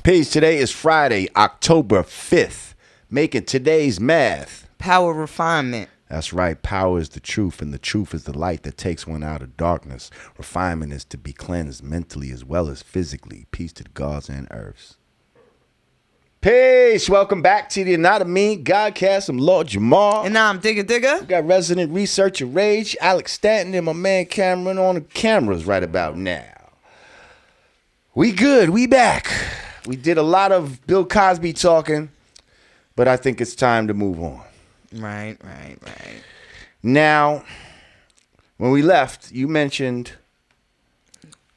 Peace. Today is Friday, October 5th. Making today's math. Power refinement. That's right. Power is the truth, and the truth is the light that takes one out of darkness. Refinement is to be cleansed mentally as well as physically. Peace to the gods and earths. Peace. Welcome back to the Yanadameen Godcast. I'm Lord Jamar. And now I'm Digger. We got resident researcher Rage, Alex Stanton, and my man Cameron on the cameras right about now. We good. We back. We did a lot of Bill Cosby talking, but I think it's time to move on. Right. Now, when we left, you mentioned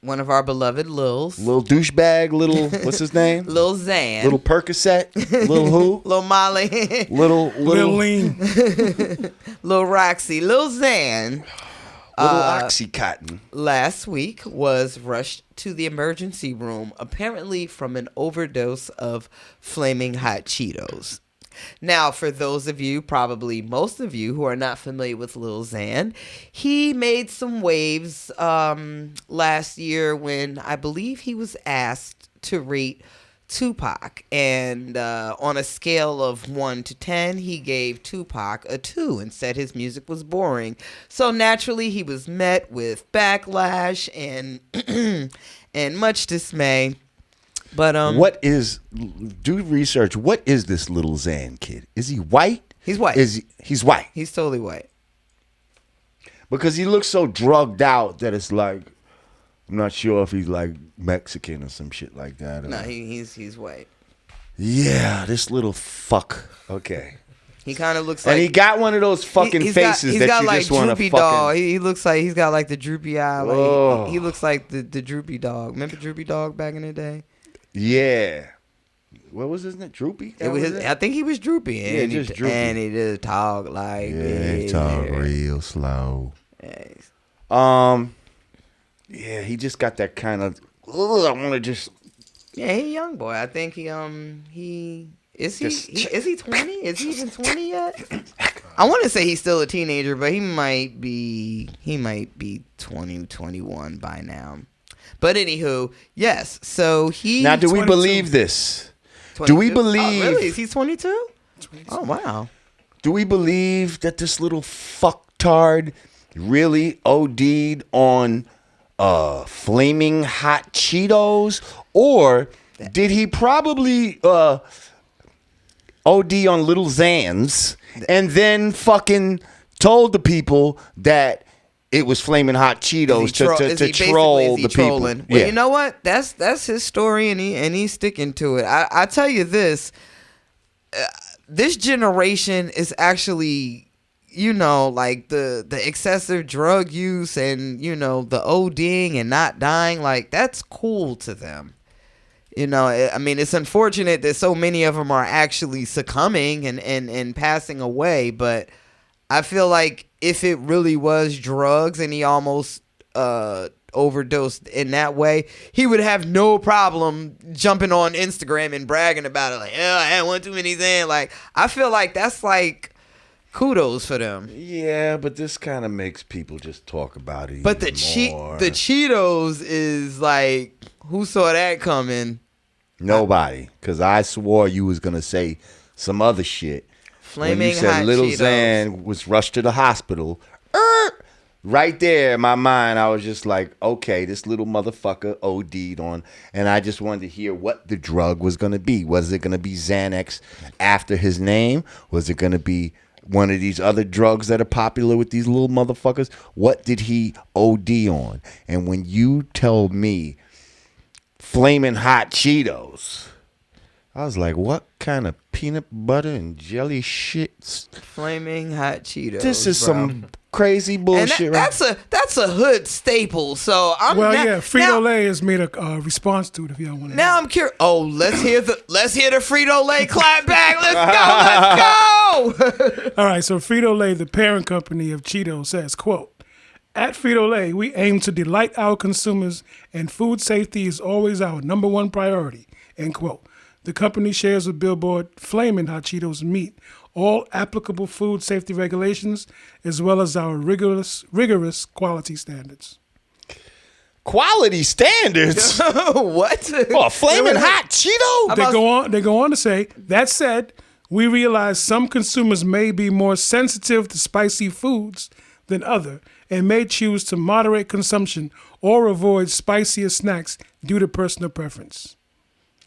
one of our beloved Lils. Little douchebag, what's his name? Lil Xan. Little Percocet. Little who? Lil Molly. Lil Lean. Lil Roxy. Lil Xan. Little Oxycontin. Last week was rushed to the emergency room, apparently from an overdose of Flaming Hot Cheetos. Now, for those of you, probably most of you, who are not familiar with Lil Xan, he made some waves last year when I believe he was asked to rate Tupac. And on a scale of 1 to 10, he gave Tupac a 2 and said his music was boring. So naturally, he was met with backlash and and much dismay. But do research. What is this Lil Xan kid? Is he white? He's white. He's white? He's totally white. Because he looks so drugged out that it's like, I'm not sure if he's like Mexican or some shit like that. No, he's white. Yeah, this little fuck. Okay. He kind of looks like, and he got one of those fucking faces that you like just want to fucking. Dog. He looks like he's got like the droopy eye. Oh. Like he looks like the droopy dog. Remember Droopy Dog back in the day? Yeah. What was his name? Droopy? I think he was droopy. And just droopy. And he just talk like. Yeah, he talk real slow. Yes. Yeah, he just got that kind of. I want to just. Yeah, he young boy. I think is he 20? Is he even 20 yet? I want to say he's still a teenager, but he might be 20, 21 by now. But anywho, yes. So he. Now, do 22. we believe this? 22? Do we believe? Oh, really? Is he 22? 22? Oh, wow. Do we believe that this little fucktard really OD'd on Flaming Hot Cheetos, or did he probably OD on Lil Xan's and then fucking told the people that it was Flaming Hot Cheetos to troll the people? Well, yeah. You know what? That's his story, and he's sticking to it. I tell you this, this generation is actually, like the excessive drug use and, the ODing and not dying, like that's cool to them. I mean, it's unfortunate that so many of them are actually succumbing and passing away, but I feel like if it really was drugs and he almost overdosed in that way, he would have no problem jumping on Instagram and bragging about it. Like, I had one too many Xan. Like, I feel like that's like kudos for them. Yeah, but this kind of makes people just talk about it. But the more. the Cheetos is like, who saw that coming? Nobody, because I swore you was gonna say some other shit. Flaming when you said Hot Lil Cheetos. Xan was rushed to the hospital, right there in my mind, I was just like, okay, this little motherfucker OD'd on, and I just wanted to hear what the drug was gonna be. Was it gonna be Xanax after his name? Was it gonna be one of these other drugs that are popular with these little motherfuckers? What did he OD on? And when you tell me Flaming Hot Cheetos, I was like, what kind of peanut butter and jelly shit? Flaming Hot Cheetos. This is bro. some crazy bullshit. And that's a hood staple. So I'm Frito-Lay has made a response to it. If y'all want to. Now I'm curious. Oh, let's hear the Frito-Lay clap back. Let's go. All right. So Frito-Lay, the parent company of Cheetos, says, "Quote: At Frito-Lay, we aim to delight our consumers, and food safety is always our number one priority." End quote. The company shares with Billboard Flamin Hot Cheetos meet all applicable food safety regulations as well as our rigorous quality standards. quality standards. What? For a Flamin' Hot Cheeto? They go on to say, that said, we realize some consumers may be more sensitive to spicy foods than other and may choose to moderate consumption or avoid spicier snacks due to personal preference.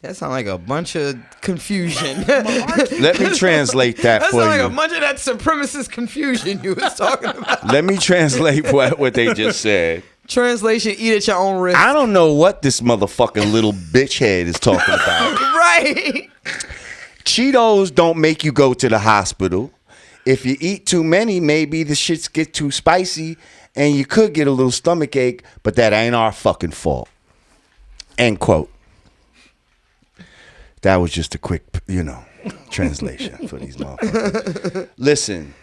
That sounds like a bunch of confusion. Let me translate that for you. That sounds like a bunch of that supremacist confusion you was talking about. Let me translate what they just said. Translation, eat at your own risk. I don't know what this motherfucking little bitch head is talking about. Right. Cheetos don't make you go to the hospital. If you eat too many, maybe the shits get too spicy and you could get a little stomach ache, but that ain't our fucking fault. End quote. That was just a quick, translation for these motherfuckers. Listen.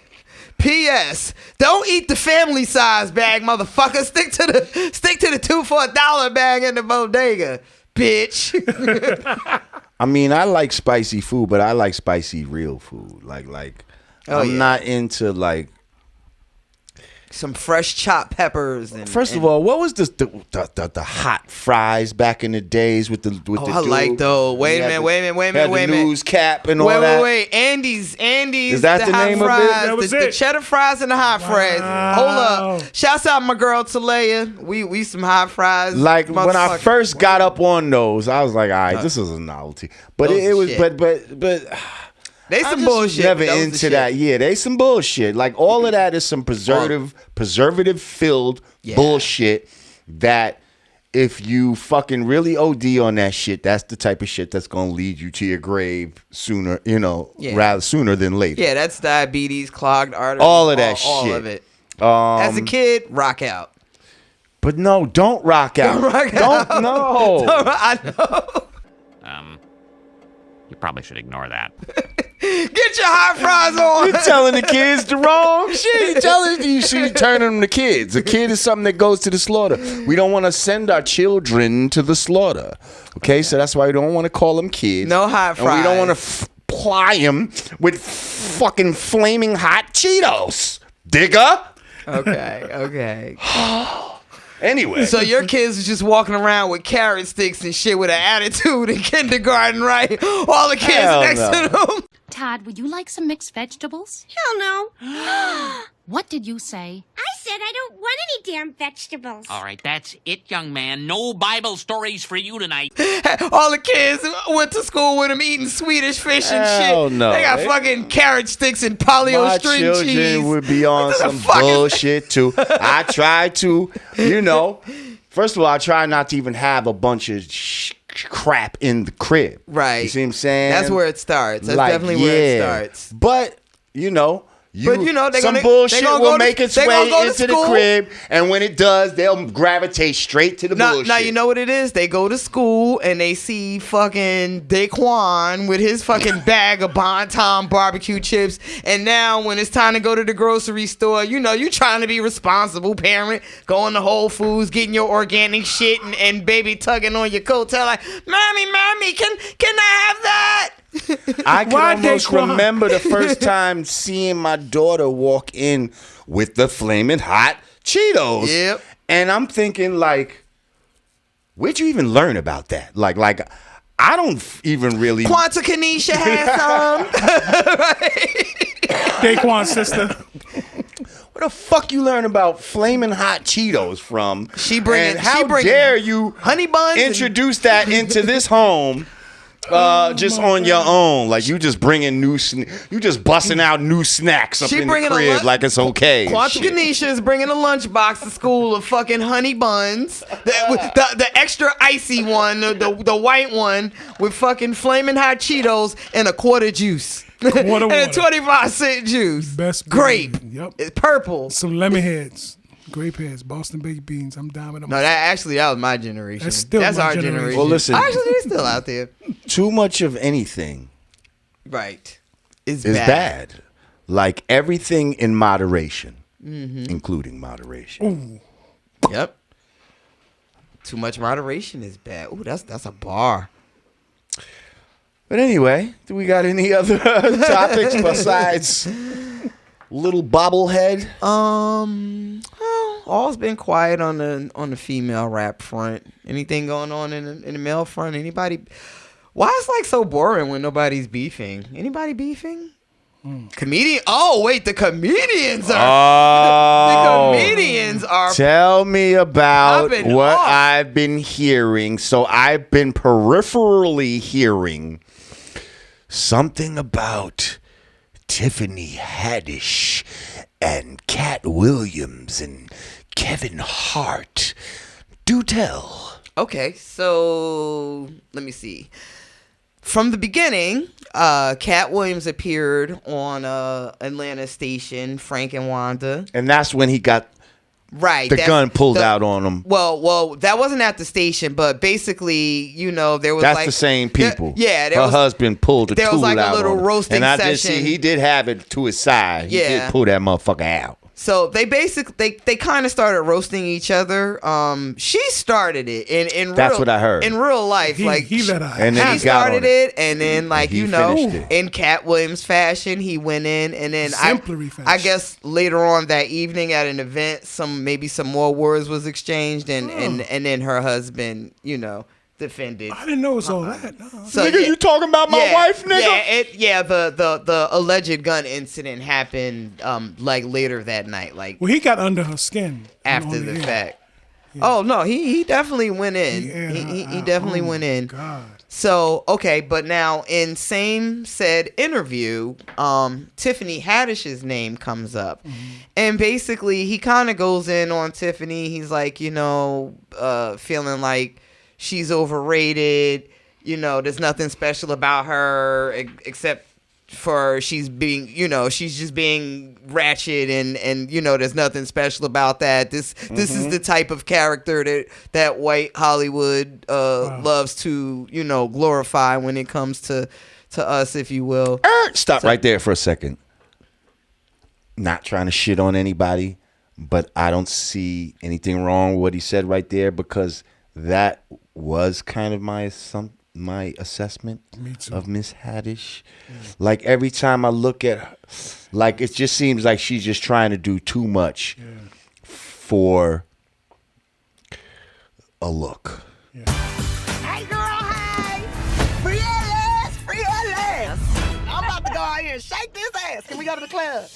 P.S. Don't eat the family size bag, motherfucker. Stick to the 2 for $1 bag in the bodega, bitch. I mean, I like spicy food, but I like spicy real food. I'm not into some fresh chopped peppers. First of all, what was the hot fries back in the days with the dude? I like those. Wait a minute. News cap and all that. Wait. Andy's. Is that the name fries, of it? That was the cheddar fries and the hot fries. Hold up. Shouts out my girl Talaya. We some hot fries. Like when I first got up on those, I was like, all right, this is a novelty. But it was, but. They some I just bullshit. Never into that. Yeah, they some bullshit. Like all of that is some preservative filled bullshit. That if you fucking really OD on that shit, that's the type of shit that's gonna lead you to your grave sooner. Rather sooner than later. Yeah, that's diabetes, clogged arteries, all of that shit. All of it. As a kid, rock out. But no, don't rock out. Don't no. I know. You probably should ignore that. Get your hot fries on. You're telling the kids the wrong shit. You're telling you should turn them to kids. A kid is something that goes to the slaughter. We don't want to send our children to the slaughter. Okay, so that's why we don't want to call them kids. No hot fries. And we don't want to ply them with fucking Flaming Hot Cheetos. Digger. Okay. Anyway. So your kids are just walking around with carrot sticks and shit with an attitude in kindergarten, right? All the kids next to them. Todd, would you like some mixed vegetables? Hell no. What did you say? I said I don't want any damn vegetables. All right, that's it, young man. No Bible stories for you tonight. All the kids went to school with them eating Swedish fish and shit. No. They got fucking carrot sticks and polio string cheese. My children would be on some bullshit too. I try to, first of all, I try not to even have a bunch of crap in the crib. Right. You see what I'm saying? That's where it starts. That's definitely where it starts. But, some they bullshit gonna will go make its way into the crib, and when it does, they'll gravitate straight to the bullshit. Now you know what it is? They go to school and they see fucking Daquan with his fucking bag of Bon Ton barbecue chips, and now when it's time to go to the grocery store, you trying to be responsible parent, going to Whole Foods, getting your organic shit, and baby tugging on your coattail like, Mommy, can I have that? I can almost remember the first time seeing my daughter walk in with the Flamin' Hot Cheetos. Yep. And I'm thinking, where'd you even learn about that? I don't even really. Quanta Kanisha has some. Daquan's sister. Where the fuck you learn about Flamin' Hot Cheetos from? How bringing dare you honey buns introduce that into this home? Just on your own, you just bringing you just busting out new snacks up in the crib like it's okay. Quanta Kanisha is bringing a lunchbox to school of fucking honey buns, the extra icy one, the white one with fucking Flamin' Hot Cheetos and a quarter juice. And a 25-cent juice. Best grape. Yep. It's purple. Some lemon heads. Grape heads, Boston baked beans. I'm down with them. No, that was my generation. That's my our generation. Well, listen. Actually, it's still out there. Too much of anything, right, is bad. Like everything in moderation, including moderation. Ooh. Yep. Too much moderation is bad. Ooh, that's a bar. But anyway, do we got any other topics besides little bobblehead? all's been quiet on the female rap front. Anything going on in the male front? Anybody? Why it's like so boring when nobody's beefing? Anybody beefing? Comedian? Oh wait, the comedians are. The comedians are. Tell me about popping what off. I've been hearing. So I've been peripherally hearing something about Tiffany Haddish and Katt Williams and Kevin Hart. Do tell. Okay, so let me see. From the beginning, Katt Williams appeared on Atlanta station, Frank and Wanda. And that's when he got Right. the gun pulled out on him. Well, that wasn't at the station, but basically, there was That's like the same people. there Her was, husband pulled the there was tool like a out little on him. roasting and I did see session. he did have it to his side. He Yeah. did pull that motherfucker out. So they basically they kind of started roasting each other. She started it in That's real, what I heard. in real life. He let her. And then he he got started on it, and then he finished it. in Katt Williams fashion, he went in, and then Exemplary fashion. I guess later on that evening at an event, maybe some more words was exchanged, and then her husband, defended. I didn't know it was all that. No. So, Nigga, you talking about my wife, nigga? The alleged gun incident happened like later that night, like Well, he got under her skin after on the air. fact. Oh no, he definitely went in. aired her He out. definitely Oh, went in. God. So okay, but now in same said interview, Tiffany Haddish's name comes up, and basically he kind of goes in on Tiffany. He's like, feeling like she's overrated. There's nothing special about her except for she's being, she's just being ratchet and there's nothing special about that. This is the type of character that white Hollywood loves to, glorify when it comes to us, if you will. Stop right there for a second. Not trying to shit on anybody, but I don't see anything wrong with what he said right there, because that was kind of my assessment of Miss Haddish. Like every time I look at her, like it just seems like she's just trying to do too much for a look. Hey girl, hey! Free that ass! I'm about to go out here and shake this ass. Can we go to the club?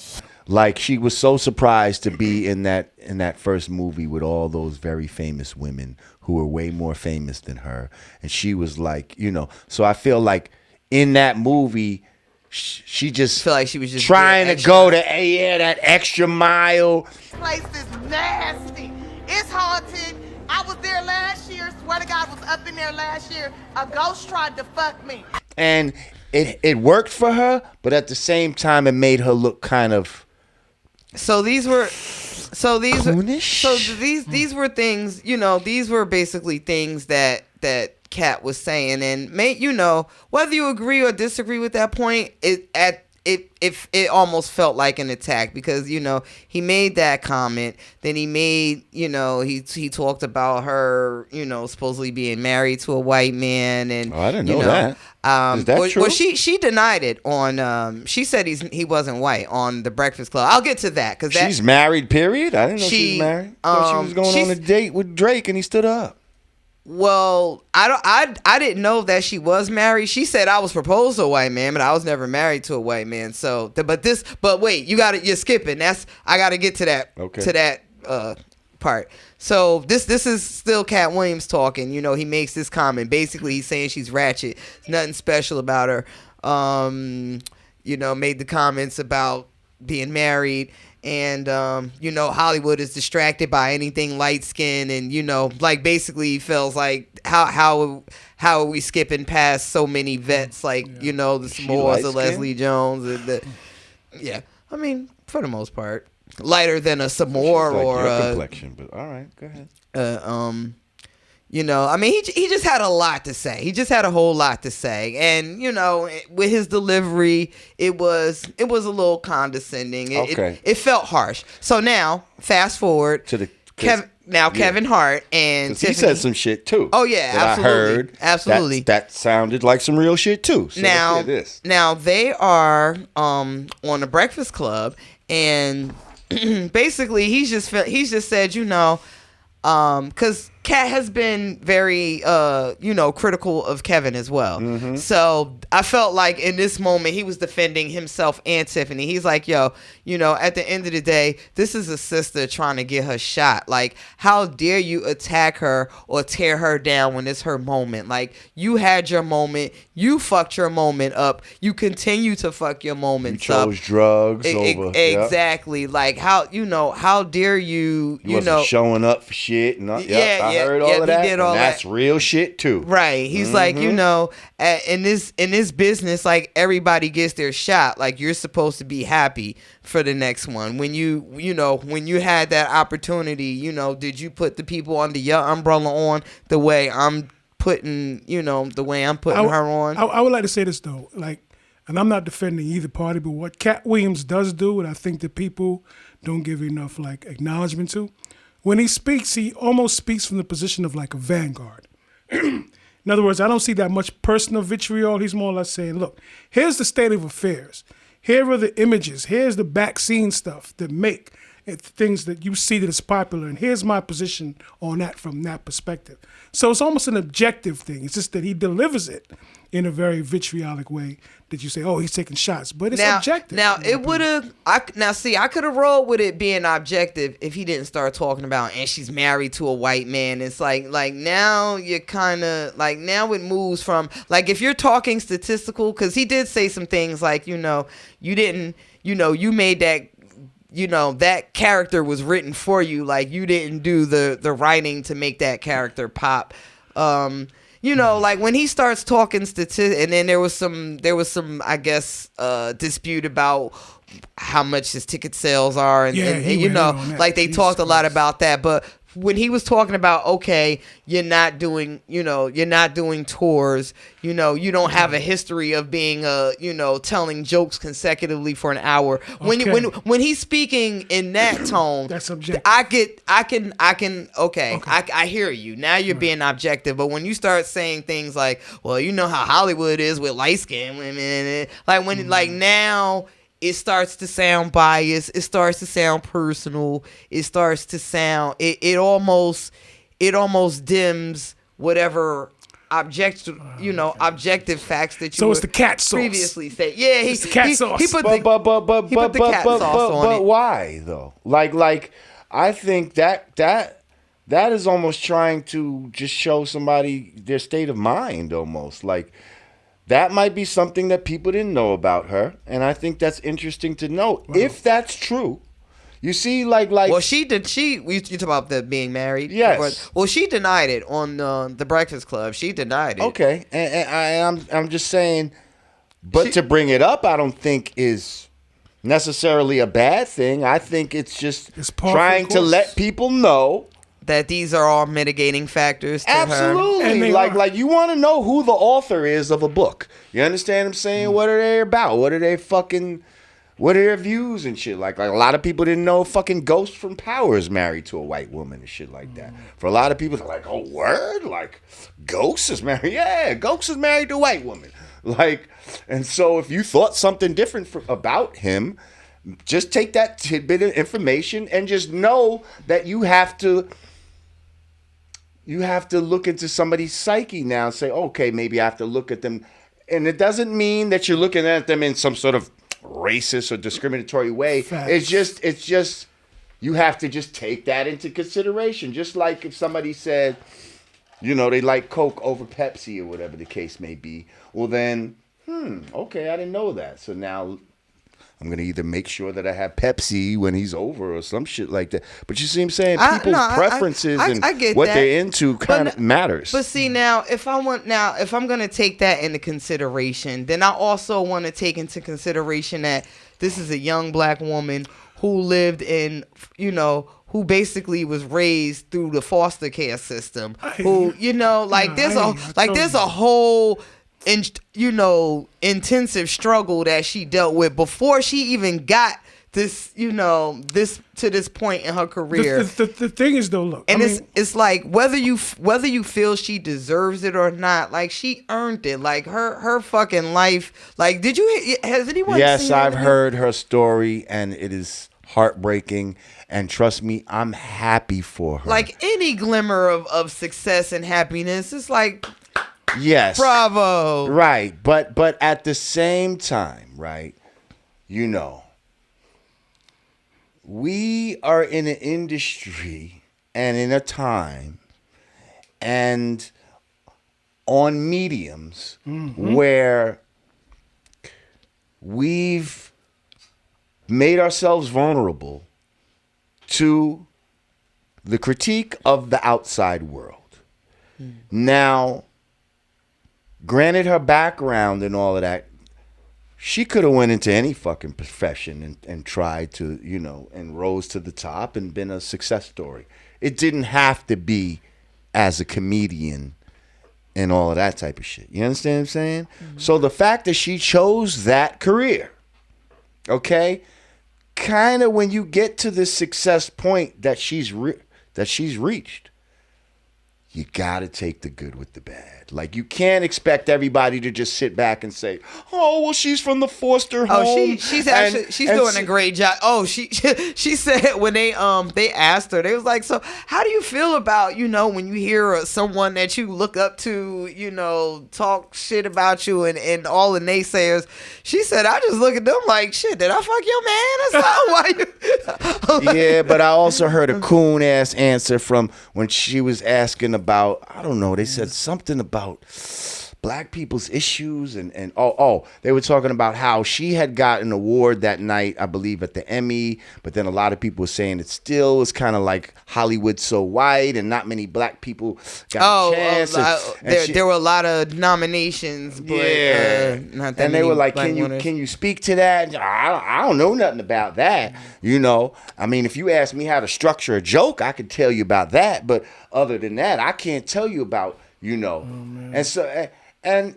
Like she was so surprised to be in that first movie with all those very famous women who were way more famous than her, and she was like, so I feel like in that movie she just feel like she was just trying to extra. go to that extra mile. This place is nasty. It's haunted. I was there last year. Swear to God, I was up in there last year. A ghost tried to fuck me. And it worked for her, but at the same time it made her look kind of These were things, these were basically things that Katt was saying, and whether you agree or disagree with that point, it almost felt like an attack, because he made that comment, then he made he talked about her supposedly being married to a white man, and I didn't know that. Is that true? Well, she denied it on. She said he wasn't white on the Breakfast Club. I'll get to that because she's married. Period. I didn't know she was married. I thought she was going on a date with Drake, and he stood up. Well, I didn't know that she was married. She said I was proposed to a white man, but I was never married to a white man. So, but wait, you're skipping. I got to get to that. Okay. To that part. So this is still Katt Williams talking. He makes this comment. Basically, he's saying she's ratchet. There's nothing special about her. Made the comments about being married. And, Hollywood is distracted by anything light skin. And, basically he feels like how are we skipping past so many vets like, the S'mores, the Leslie Jones. And I mean, for the most part. Lighter than a S'more like or your complexion, but all right, go ahead. I mean, he just had a lot to say. He just had a whole lot to say, and with his delivery, it was a little condescending. It felt harsh. So now, fast forward To the Kevin Hart and Tiffany. he said some shit too. Oh yeah, that absolutely, I heard. absolutely. That sounded like some real shit too. So let's hear this. Now they are on the Breakfast Club, and basically he's just said, because Katt has been very, critical of Kevin as well. Mm-hmm. So I felt like in this moment he was defending himself and Tiffany. He's like, at the end of the day, this is a sister trying to get her shot. Like, how dare you attack her or tear her down when it's her moment? Like, you had your moment. You fucked your moment up. You continue to fuck your moments up. You chose drugs over. Exactly. Yep. Like, how dare you, you wasn't showing up for shit. And, I heard all of that. He did all that's real shit too. Right. He's like, in this business, like, everybody gets their shot. Like, you're supposed to be happy for the next one. When you had that opportunity, did you put the people under your umbrella on the way I'm putting, the way I'm putting her on? I would like to say this though, like, and I'm not defending either party, but what Katt Williams does do, and I think that people don't give enough like acknowledgement to, when he speaks, he almost speaks from the position of like a vanguard. In other words, I don't see that much personal vitriol. He's more or less saying, look, here's the state of affairs. Here are the images. Here's the back scene stuff that make it things that you see that is popular. And here's my position on that from that perspective. So it's almost an objective thing. It's just that he delivers it in a very vitriolic way that you say, oh, he's taking shots. But it's objective. Now, it would have... I could have rolled with it being objective if he didn't start talking about, and she's married to a white man. It's like now you're kind of... Like, now it moves from... Like, if you're talking statistical, because he did say some things like, you didn't... you made that... that character was written for you. Like, you didn't do the writing to make that character pop. Like when he starts talking statistics, and then there was some, I guess, dispute about how much his ticket sales are, and like they talked a lot about that. But when he was talking about, okay, you're not doing tours, you don't have a history of being telling jokes consecutively for an hour. Okay. When he's speaking in that tone, that's objective. I hear you. Now you're being objective. But when you start saying things like, well, you know how Hollywood is with light skinned women, like when like now it starts to sound biased. It starts to sound personal. It starts to sound. It almost dims whatever objective facts that you. So it's the cat sauce. Previously said. Yeah, it's the cat sauce. He put the cat sauce on it. But why though? Like I think that is almost trying to just show somebody their state of mind almost like. That might be something that people didn't know about her, and I think that's interesting to know. Wow. If that's true, you see, like. Well, you talk about the being married. Yes. Well, she denied it on the Breakfast Club. She denied it. Okay, and I'm just saying, but to bring it up, I don't think is necessarily a bad thing. I think it's just trying to let people know. That these are all mitigating factors to Absolutely. her. Like you want to know who the author is of a book. You understand what I'm saying? What are they about? What are their views and shit? Like a lot of people didn't know fucking Ghost from Power is married to a white woman and shit like that. For a lot of people, they're like, oh, word? Like, Ghost is married? Yeah, Ghost is married to a white woman. Like, and so if you thought something different about him, just take that tidbit of information and just know that you have to look into somebody's psyche now and say, okay, maybe I have to look at them. And it doesn't mean that you're looking at them in some sort of racist or discriminatory way. Facts. It's just, you have to just take that into consideration. Just like if somebody said, they like Coke over Pepsi or whatever the case may be. Well then, okay, I didn't know that. So now I'm going to either make sure that I have Pepsi when he's over or some shit like that. But you see what I'm saying? People's preferences and what they're into kind of matters. But see, now, if I'm going to take that into consideration, then I also want to take into consideration that this is a young black woman who lived in, who basically was raised through the foster care system. There's a whole... intensive struggle that she dealt with before she even got this, to this point in her career. The thing is though, look, and it's like whether you feel she deserves it or not, like she earned it. Like her fucking life. Like, has anyone? Yes, seen I've heard her story, and it is heartbreaking. And trust me, I'm happy for her. Like any glimmer of success and happiness, it's like, yes, bravo. right. But at the same time, right, you know, we are in an industry and in a time and on mediums where we've made ourselves vulnerable to the critique of the outside world. Now, granted her background and all of that, she could have went into any fucking profession and tried to, you know, and rose to the top and been a success story. It didn't have to be as a comedian and all of that type of shit. You understand what I'm saying? So the fact that she chose that career, okay, kind of when you get to the success point that she's reached, you got to take the good with the bad. Like, you can't expect everybody to just sit back and say, "Oh, well, she's from the foster home." Oh, she's actually doing a great job. Oh, she said when they asked her, they was like, "So how do you feel about, you know, when you hear someone that you look up to, you know, talk shit about you and all the naysayers?" She said, "I just look at them like, shit, did I fuck your man or something?" Why you? Yeah, but I also heard a coon ass answer from when she was asking about, I don't know, they said something about black people's issues and they were talking about how she had got an award that night, I believe at the Emmy, but then a lot of people were saying it still was kind of like Hollywood so white and not many black people got a chance. There were a lot of nominations, but not that and they were like, can you speak to that? I don't know nothing about that. You know, I mean, if you ask me how to structure a joke, I could tell you about that, but other than that, I can't tell you about, you know. And so, and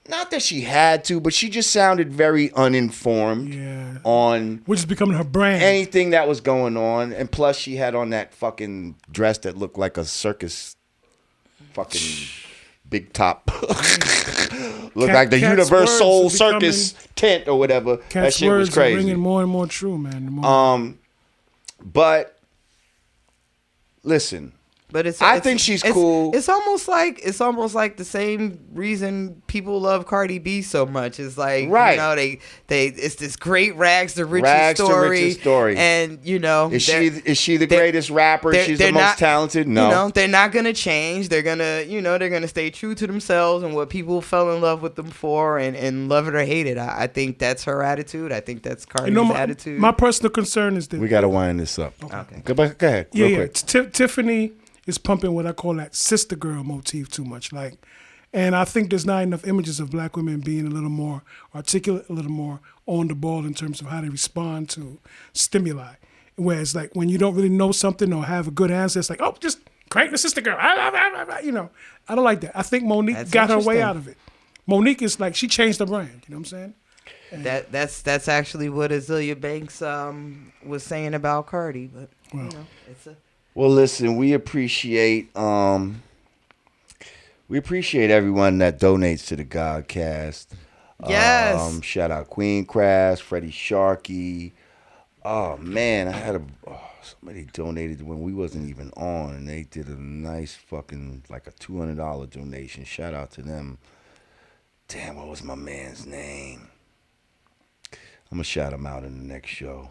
not that she had to, but she just sounded very uninformed on which is becoming her brand. Anything that was going on. And plus, she had on that fucking dress that looked like a circus fucking big top. Looked like the Universal Circus tent or whatever. That shit was crazy. Are ringing more and more true, man. But listen. But I think she's cool. It's almost like the same reason people love Cardi B so much. It's like, right, you know, they it's this great rags to riches story. And you know, is she the greatest rapper? She's the most talented? No. You know, they're not gonna change. They're gonna stay true to themselves and what people fell in love with them for, and love it or hate it. I think that's her attitude. I think that's Cardi's attitude. My personal concern is that we gotta wind this up. Okay. Go ahead. Real quick. Tiffany is pumping what I call that sister girl motif too much. Like, and I think there's not enough images of black women being a little more articulate, a little more on the ball in terms of how they respond to stimuli. Whereas, like, when you don't really know something or have a good answer, it's like, oh, just crank the sister girl. You know, I don't like that. I think Monique got her way out of it. Monique is like, she changed the brand. You know what I'm saying? That's actually what Azealia Banks was saying about Cardi. But you know, it's a. Well, listen, we appreciate everyone that donates to the Godcast. Yes. Shout out Queen Crash, Freddie Sharkey. Oh man, I had somebody donated when we wasn't even on, and they did a nice fucking like a $200 donation. Shout out to them. Damn, what was my man's name? I'm gonna shout him out in the next show.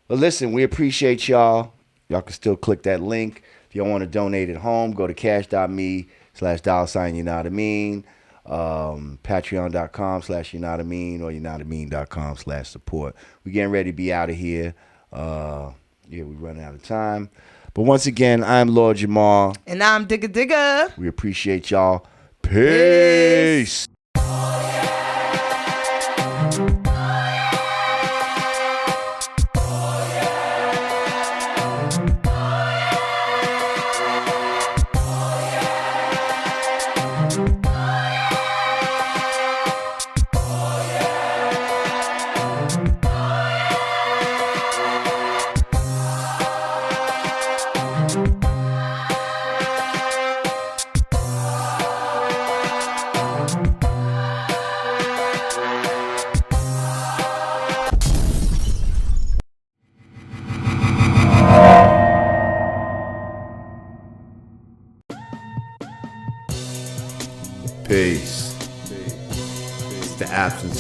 But listen, we appreciate y'all. Y'all can still click that link. If y'all want to donate at home, go to cash.me/$Yanadameen, patreon.com/Yanadameen, or Yanadameen.com/support. We're getting ready to be out of here. We're running out of time. But once again, I'm Lord Jamar. And I'm Digga Digga. We appreciate y'all. Peace.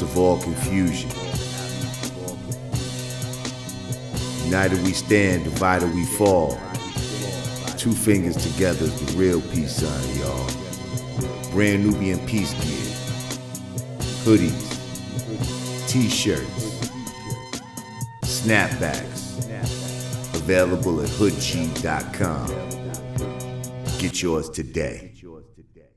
source of all confusion. United we stand, divided we fall. 2 fingers together is the real peace sign, y'all. Brand Nubian peace gear. Hoodies. T-shirts. Snapbacks. Available at hoodcheat.com. Get yours today.